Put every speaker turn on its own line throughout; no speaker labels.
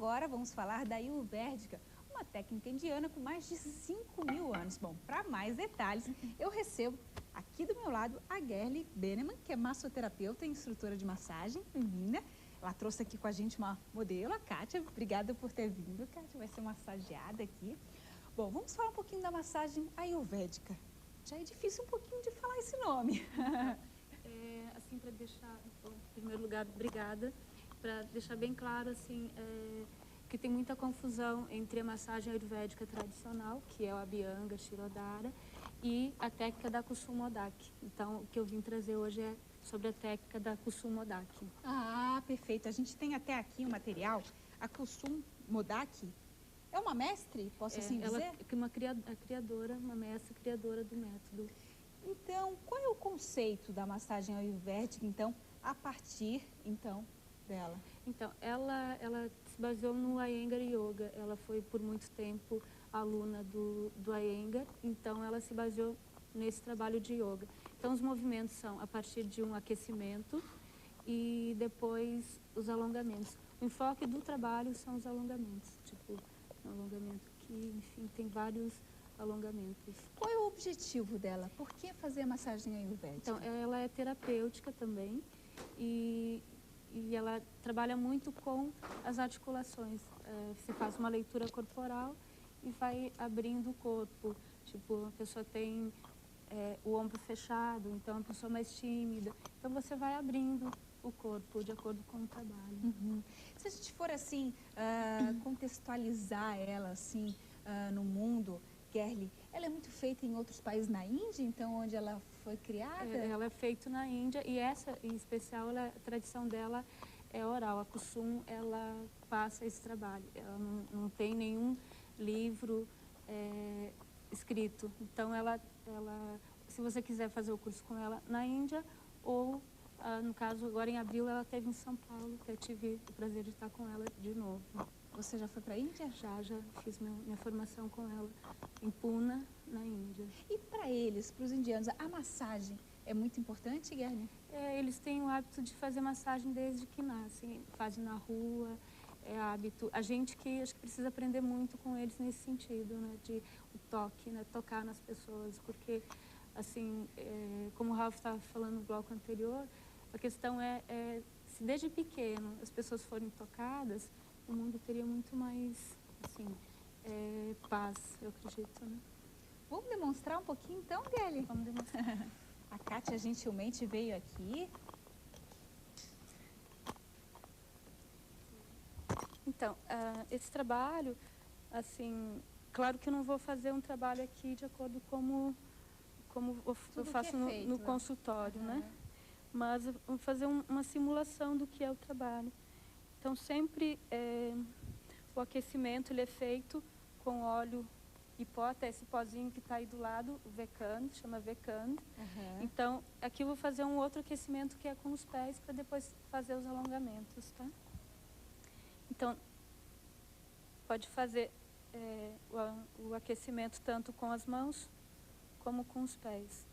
agora vamos falar da Ayurvédica, uma técnica indiana com mais de 5.000 anos. Bom, para mais detalhes, eu recebo aqui do meu lado a Gerli Beneman, que é massoterapeuta e instrutora de massagem. Bem-vinda. Ela trouxe aqui com a gente uma modelo, a Kátia. Obrigada por ter vindo. Kátia vai ser massageada aqui. Bom, vamos falar um pouquinho da massagem ayurvédica. Já é difícil um pouquinho de falar esse nome.
Assim, para deixar, em primeiro lugar, obrigada, para deixar bem claro, assim, que tem muita confusão entre a massagem ayurvédica tradicional, que é o Abhyanga, Shirodhara, e a técnica da Kusumodaki. Então, o que eu vim trazer hoje é sobre a técnica da Kusumodaki.
Ah, perfeito. A gente tem até aqui um material, a Kusumodaki. É uma mestre, posso assim dizer?
Ela é uma criadora, uma mestra criadora do método.
Então, qual é o conceito da massagem ayurvédica, então, a partir, então, dela?
Então, ela se baseou no Iyengar Yoga. Ela foi, por muito tempo, aluna do Iyengar, então ela se baseou nesse trabalho de yoga. Então, os movimentos são a partir de um aquecimento e depois os alongamentos. O enfoque do trabalho são os alongamentos, tipo, um alongamento aqui, enfim, tem vários alongamentos.
Qual é o objetivo dela? Por que fazer a massagem ayurvédica?
Então, ela é terapêutica também e ela trabalha muito com as articulações. Você faz uma leitura corporal e vai abrindo o corpo. Tipo, a pessoa tem o ombro fechado, então a pessoa mais tímida. Então, você vai abrindo o corpo de acordo com o trabalho.
Uhum. Se a gente for, assim, contextualizar ela, assim, no mundo, Gerli, ela é muito feita em outros países na Índia, então, onde ela foi criada?
Ela é feita na Índia e essa, em especial, a tradição dela é oral. A Kusum, ela passa esse trabalho. Ela não tem nenhum livro escrito. Então, se você quiser fazer o curso com ela na Índia ou, no caso, agora em abril, ela esteve em São Paulo, que eu tive o prazer de estar com ela de novo.
Você já foi para a Índia?
Já fiz minha formação com ela em Pune, na Índia.
E para eles, para os indianos, a massagem é muito importante, Gerli?
Eles têm o hábito de fazer massagem desde que nascem, fazem na rua, é hábito. A gente que acho que precisa aprender muito com eles nesse sentido, né, de o toque, né, tocar nas pessoas, porque, assim, como o Ralph estava falando no bloco anterior, a questão se desde pequeno as pessoas forem tocadas, o mundo teria muito mais, assim, paz, eu acredito, né?
Vamos demonstrar um pouquinho então, Gerli?
Vamos demonstrar.
A Kátia gentilmente veio aqui.
Então, esse trabalho, assim, claro que eu não vou fazer um trabalho aqui de acordo como eu faço no consultório, né? Mas eu vou fazer uma simulação do que é o trabalho. Então, sempre o aquecimento ele é feito com óleo e pó, até esse pozinho que está aí do lado, o Vekand, chama Vekand. Então, aqui eu vou fazer um outro aquecimento que é com os pés, para depois fazer os alongamentos, tá? Então, pode fazer o aquecimento tanto com as mãos como com os pés.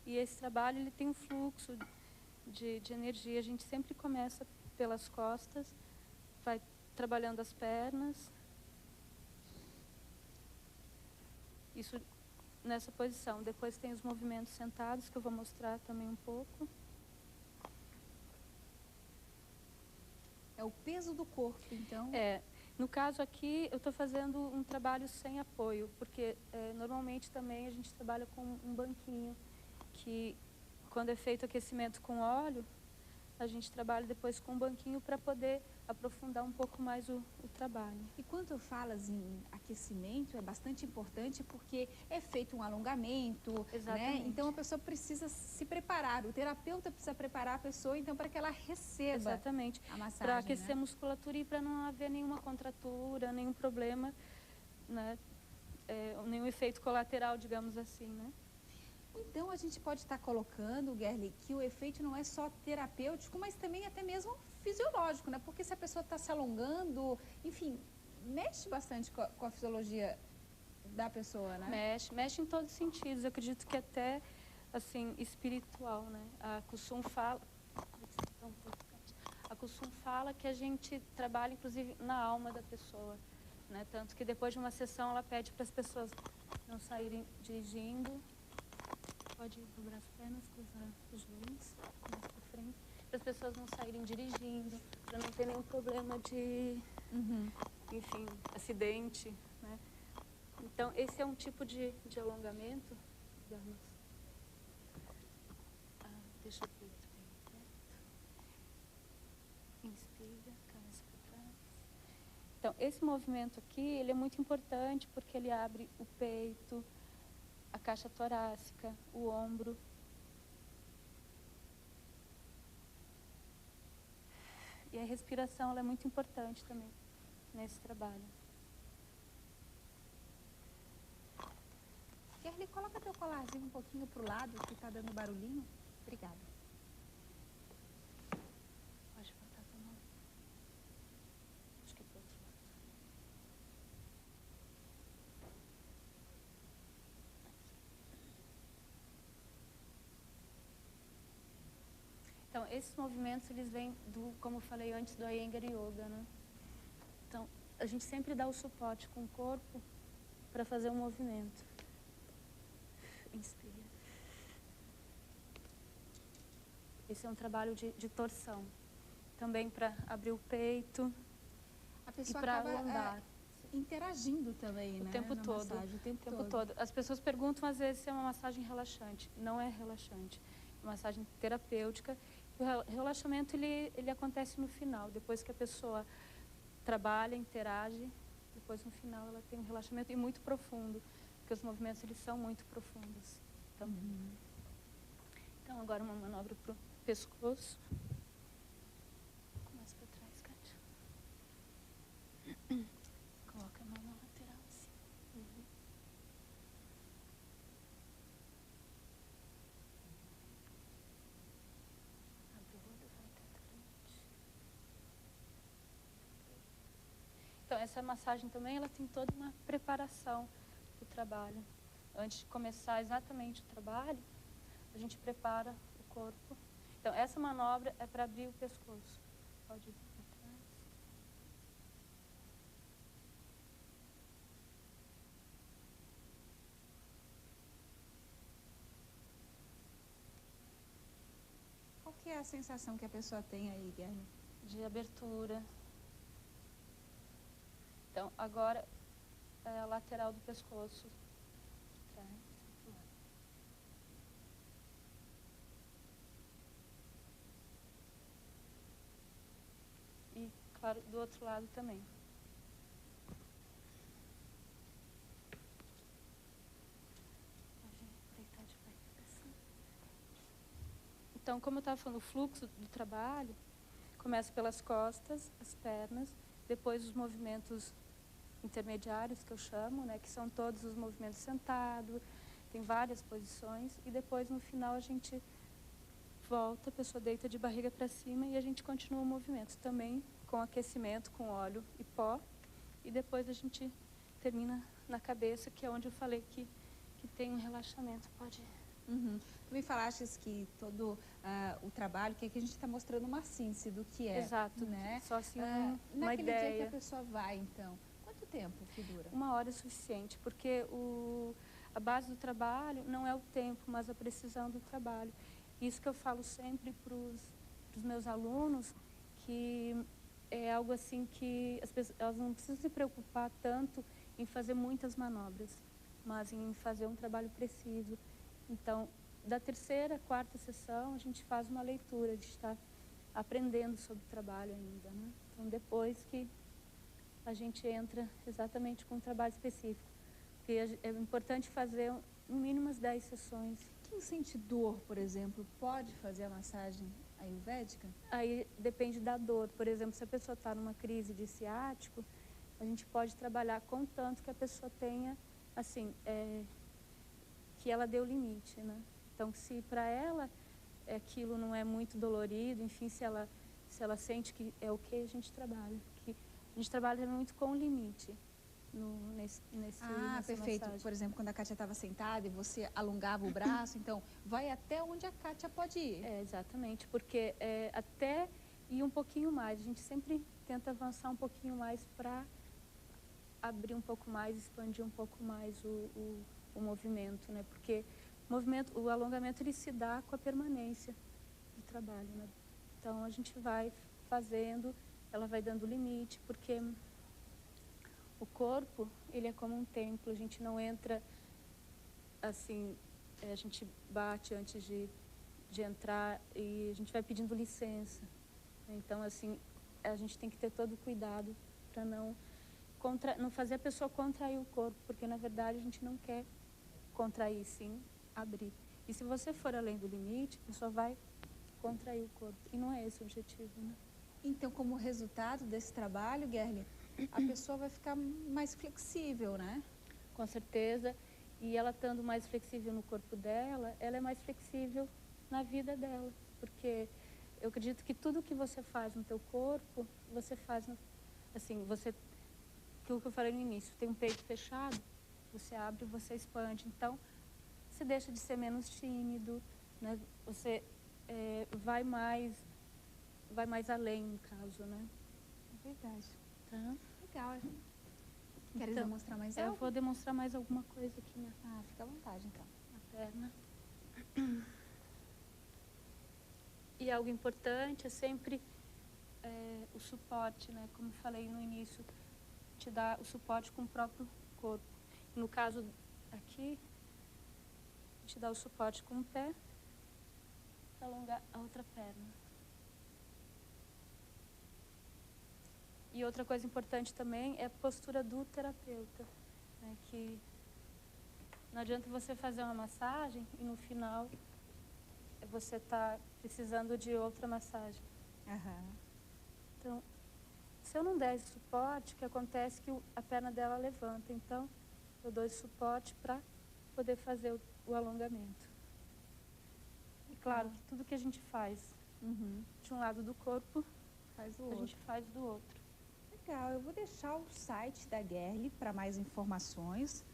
E esse trabalho ele tem um fluxo de energia. A gente sempre começa pelas costas, vai trabalhando as pernas. Isso nessa posição. Depois tem os movimentos sentados, que eu vou mostrar também um pouco.
É o peso do corpo, então?
No caso aqui, eu estou fazendo um trabalho sem apoio, porque normalmente também a gente trabalha com um banquinho, que quando é feito aquecimento com óleo, a gente trabalha depois com um banquinho para poder aprofundar um pouco mais o trabalho.
E quando falas em aquecimento, é bastante importante porque é feito um alongamento, né? Então a pessoa precisa se preparar, o terapeuta precisa preparar a pessoa então para que ela receba a massagem,
para aquecer a musculatura e para não haver nenhuma contratura, nenhum problema, né? Nenhum efeito colateral, digamos assim, né?
Então a gente pode estar colocando, Gerli, que o efeito não é só terapêutico, mas também até mesmo fisiológico, né? Porque se a pessoa está se alongando, enfim, mexe bastante com a fisiologia da pessoa, né?
Mexe em todos os sentidos. Eu acredito que até assim, espiritual, né? A Kusum fala... A Kusum fala que a gente trabalha, inclusive, na alma da pessoa, né? Tanto que depois de uma sessão ela pede para as pessoas não saírem dirigindo. Pode dobrar as pernas, cruzar os joelhos, mais para frente. Para as pessoas não saírem dirigindo, para não ter nenhum problema de, enfim, acidente, né? Então, esse é um tipo de alongamento. Deixa o peito bem aberto. Inspira, cabeça para trás. Então, esse movimento aqui, ele é muito importante porque ele abre o peito, a caixa torácica, o ombro. E a respiração, ela é muito importante também nesse trabalho.
Gerli, coloca teu colarzinho um pouquinho pro lado, que tá dando barulhinho. Obrigada.
Pode botar a tua mão. Acho que é pro outro lado. Então, esses movimentos, eles vêm do, como eu falei antes, do Iyengar Yoga, né? Então, a gente sempre dá o suporte com o corpo para fazer o movimento. Inspira. Esse é um trabalho de torção. Também para abrir o peito e para alongar.
Interagindo também, né?
O tempo todo.
Massagem, o tempo todo.
As pessoas perguntam às vezes se é uma massagem relaxante. Não é relaxante. É uma massagem terapêutica. O relaxamento ele acontece no final, depois que a pessoa trabalha, interage, depois no final ela tem um relaxamento e muito profundo, porque os movimentos eles são muito profundos. Então agora uma manobra para o pescoço. Mais para trás, Kátia. Coloca a mão na lateral assim. Abre o olho, vai até frente. Então essa massagem também ela tem toda uma preparação para o trabalho. Antes de começar exatamente o trabalho, a gente prepara o corpo. Então, essa manobra é para abrir o pescoço. Pode ir para trás.
Qual que é a sensação que a pessoa tem aí, Gerli?
De abertura. Então, agora é a lateral do pescoço. E, claro, do outro lado também. Pode deitar de barriga assim. Então, como eu estava falando, o fluxo do trabalho começa pelas costas, as pernas, depois os movimentos intermediários, que eu chamo, né, que são todos os movimentos sentado, tem várias posições, e depois no final a gente volta, a pessoa deita de barriga para cima e a gente continua o movimento também com aquecimento, com óleo e pó, e depois a gente termina na cabeça, que é onde eu falei que tem um relaxamento. Pode ir.
Tu me falaste que todo o trabalho, que aqui a gente está mostrando uma síntese do que é.
Exato,
né?
Só assim uma
naquele
ideia.
dia que a pessoa vai, então, quanto tempo que dura?
1 hora é suficiente, porque a base do trabalho não é o tempo, mas a precisão do trabalho. Isso que eu falo sempre para os meus alunos, que é algo assim que as pessoas, elas não precisam se preocupar tanto em fazer muitas manobras, mas em fazer um trabalho preciso. Então, da 3ª, 4ª sessão, a gente faz uma leitura, a gente está aprendendo sobre o trabalho ainda, né? Então, depois que a gente entra exatamente com um trabalho específico, porque é importante fazer no mínimo umas 10 sessões.
Quem sente dor, por exemplo, pode fazer a massagem ayurvédica?
Aí depende da dor. Por exemplo, se a pessoa está numa crise de ciático, a gente pode trabalhar contanto que a pessoa tenha, assim, que ela dê o limite, né? Então, se para ela aquilo não é muito dolorido, enfim, se ela sente que é ok, a gente trabalha. A gente trabalha muito com o limite.
Ah, perfeito.
Massagem.
Por exemplo, quando a Kátia estava sentada e você alongava o braço, então vai até onde a Kátia pode ir.
Exatamente, porque até ir um pouquinho mais. A gente sempre tenta avançar um pouquinho mais para abrir um pouco mais, expandir um pouco mais o movimento, né? Porque o alongamento ele se dá com a permanência do trabalho, né? Então a gente vai fazendo, ela vai dando limite, porque o corpo, ele é como um templo, a gente não entra assim, a gente bate antes de entrar e a gente vai pedindo licença. Então, assim, a gente tem que ter todo o cuidado para não fazer a pessoa contrair o corpo, porque na verdade a gente não quer contrair, sim abrir. E se você for além do limite, a pessoa vai contrair o corpo, e não é esse o objetivo, né?
Então, como resultado desse trabalho, Gerli, a pessoa vai ficar mais flexível, né?
Com certeza. E ela estando mais flexível no corpo dela, ela é mais flexível na vida dela. Porque eu acredito que tudo que você faz no teu corpo, você faz, assim, aquilo que eu falei no início, tem um peito fechado, você abre, você expande. Então, você deixa de ser menos tímido, né? Você vai mais além, no caso, né?
É verdade.
Tá?
Legal. Queres demonstrar mais algo?
Eu vou demonstrar mais alguma coisa aqui
fica à vontade, então.
na perna. E algo importante é sempre o suporte, né? Como eu falei no início, te dá o suporte com o próprio corpo. No caso aqui, te dá o suporte com o pé, para alongar a outra perna. E outra coisa importante também é a postura do terapeuta, né? Que não adianta você fazer uma massagem e no final você está precisando de outra massagem. Então, se eu não der esse suporte, o que acontece é que a perna dela levanta. Então, eu dou esse suporte para poder fazer o alongamento. E claro que tudo que a gente faz de um lado do corpo, a gente faz do outro.
Legal, eu vou deixar o site da Gerli para mais informações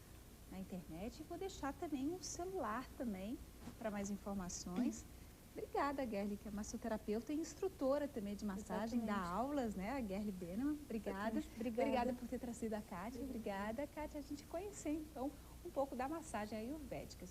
na internet e vou deixar também o celular também para mais informações. Obrigada, Gerli, que é massoterapeuta e instrutora também de massagem, dá aulas, né? A Gerli Benemann. Obrigada. Obrigada por ter trazido a Kátia. Obrigada, Kátia, a gente conhecer então um pouco da massagem ayurvédica.